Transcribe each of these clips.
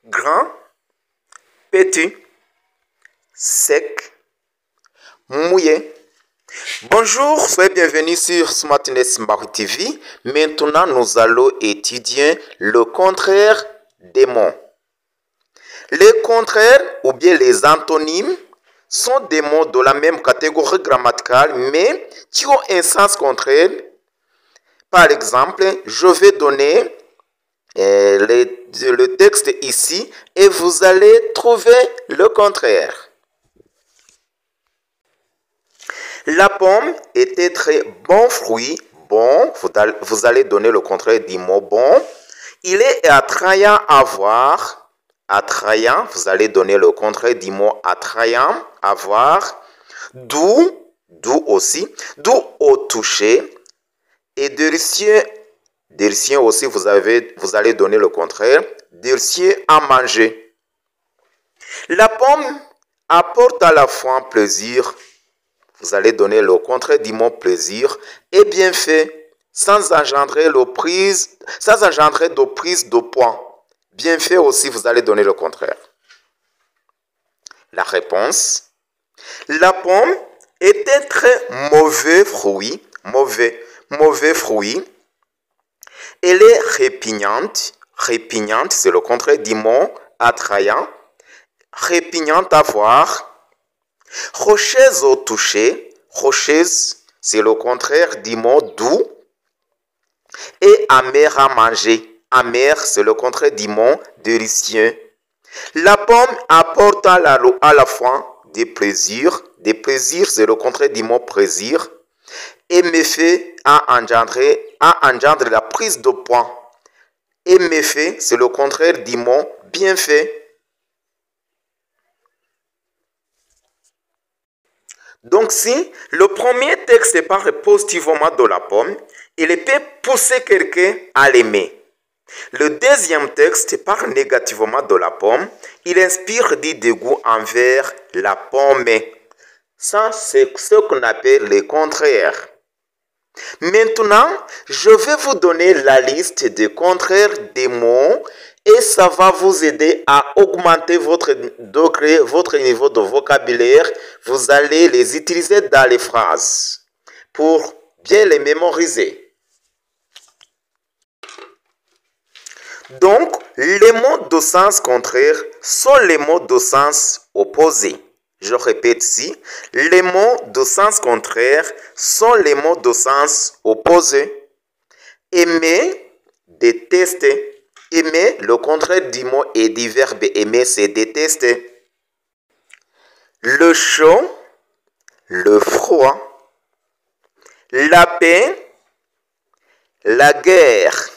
grand, petit, sec, mouillé. Bonjour, soyez bienvenus sur Smartness Smart TV. Maintenant, nous allons étudier le contraire des mots. Les contraires ou bien les antonymes sont des mots de la même catégorie grammaticale mais qui ont un sens contraire. Par exemple, je vais donner le texte ici et vous allez trouver le contraire. La pomme était très bon fruit. Bon, vous allez donner le contraire du mot bon. Il est attrayant à voir. Attrayant, vous allez donner le contraire du mot attrayant à voir. Doux, doux aussi. Doux au toucher. Et délicieux, délicieux aussi, vous allez donner le contraire. Délicieux à manger. La pomme apporte à la fois plaisir. Vous allez donner le contraire du mot plaisir et bienfait sans engendrer de prise de poids. Bienfait aussi, vous allez donner le contraire. La réponse. La pomme était très mauvais fruit. Mauvais fruit. Elle est répugnante. Répugnante, c'est le contraire du mot attrayant. Répugnante à voir. Rocheuse au toucher. Rocheuse, c'est le contraire du mot doux. Et amer à manger. Amer, c'est le contraire du mot délicieux. La pomme apporte à la fois des plaisirs. Des plaisirs, c'est le contraire du mot plaisir. Et méfait à engendrer la prise de poids. Et méfait, c'est le contraire du mot bienfait. Donc si le premier texte parle positivement de la pomme, il peut pousser quelqu'un à l'aimer. Le deuxième texte parle négativement de la pomme, il inspire du dégoût envers la pomme. Ça, c'est ce qu'on appelle le contraire. Maintenant, je vais vous donner la liste des contraires des mots et ça va vous aider à augmenter votre degré, votre niveau de vocabulaire. Vous allez les utiliser dans les phrases pour bien les mémoriser. Donc, les mots de sens contraire sont les mots de sens opposé. Je répète ici, les mots de sens contraire sont les mots de sens opposé. Aimer, détester. Aimer, le contraire du mot et du verbe aimer, c'est détester. Le chaud, le froid. La paix, la guerre.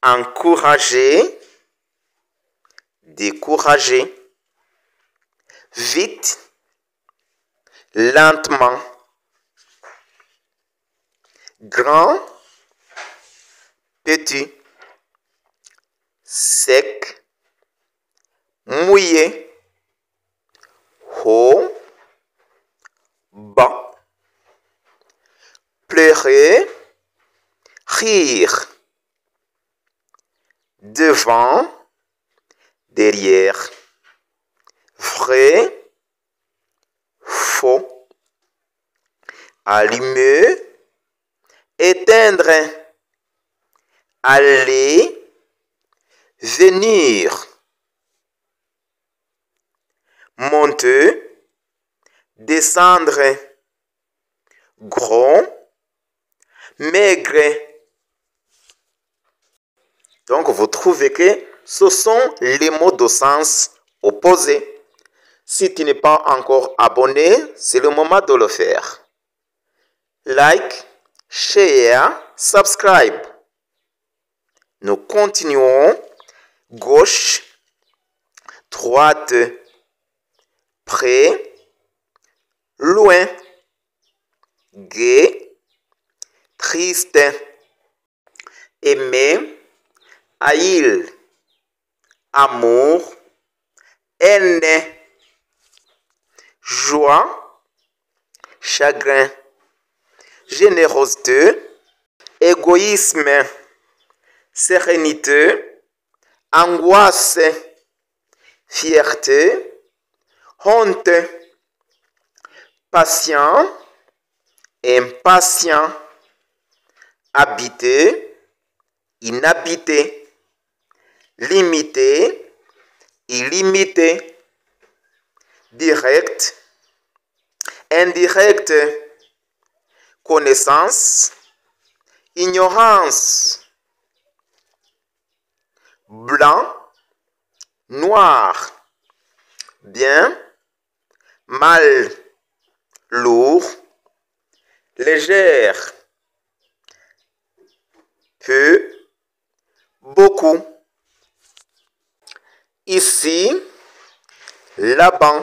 Encourager, décourager. Vite, lentement. Grand, petit. Sec, mouillé. Haut, bas. Pleurer, rire. Devant, derrière. Vrai, faux. Allumer, éteindre. Aller, venir. Monter, descendre. Gros, maigre. Donc, vous trouvez que ce sont les mots de sens opposés. Si tu n'es pas encore abonné, c'est le moment de le faire. Like, share, subscribe. Nous continuons. Gauche, droite, près, loin, gai, triste, aimer, haïr, amour, haine, joie, chagrin, générosité, égoïsme, sérénité, angoisse, fierté, honte, patient, impatient, habité, inhabité, limité, illimité, direct, indirect, connaissance, ignorance, blanc, noir, bien, mal, lourd, légère, peu, beaucoup. Ici, là-bas,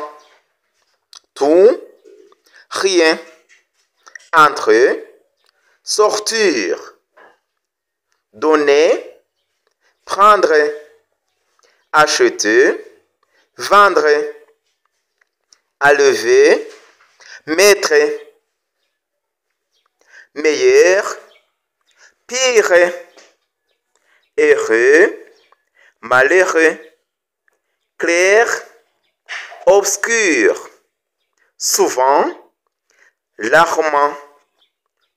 tout, rien, entre, sortir, donner, prendre, acheter, vendre, enlever, mettre, meilleur, pire, heureux, malheureux, clair, obscur, souvent, largement,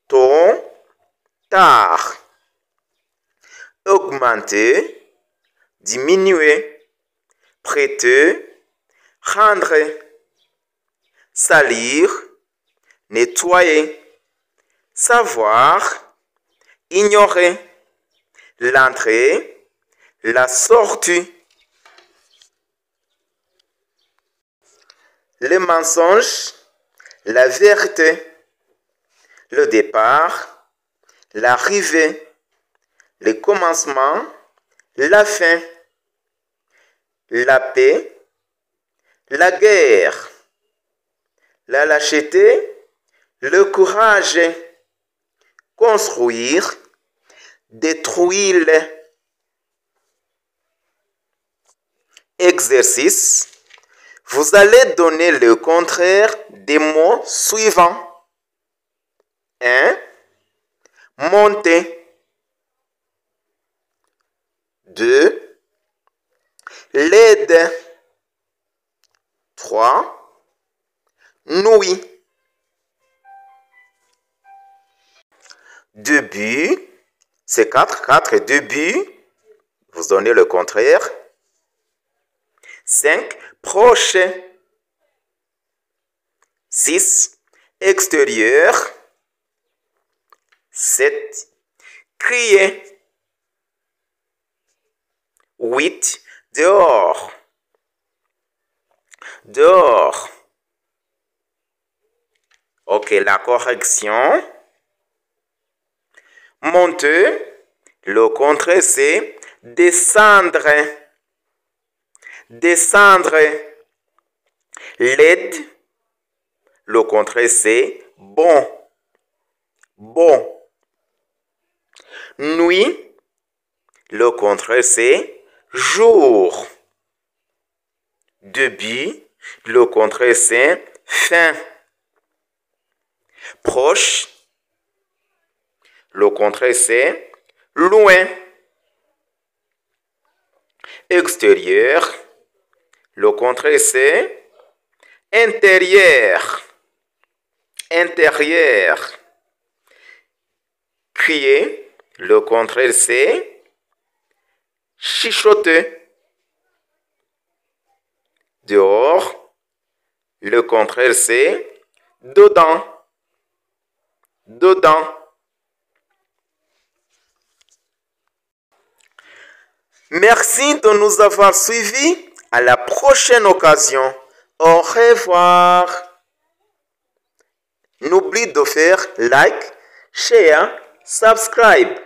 tôt, tard, augmenter, diminuer, prêter, rendre, salir, nettoyer, savoir, ignorer, l'entrée, la sortie, le mensonge, la vérité, le départ, l'arrivée, le commencement, la fin, la paix, la guerre, la lâcheté, le courage, construire, détruire. Exercice. Vous allez donner le contraire des mots suivants. 1. Monter. 2. L'aide. 3. Nuit. Début. C'est 4. 4. Début. Vous donnez le contraire. 5. Proche. 6. Extérieur. 7. Crier. 8. Dehors. Dehors. Ok, la correction. Monter. Le contraire, c'est descendre. Descendre. L'aide. Le contraire, c'est bon. Bon. Nuit. Le contraire, c'est jour. Début. Le contraire, c'est fin. Proche. Le contraire, c'est loin. Extérieur. Le contraire, c'est intérieur. Intérieur. Crier. Le contraire, c'est chuchoter. Dehors. Le contraire, c'est dedans. Dedans. Merci de nous avoir suivis. À la prochaine occasion. Au revoir. N'oublie de faire like, share, subscribe.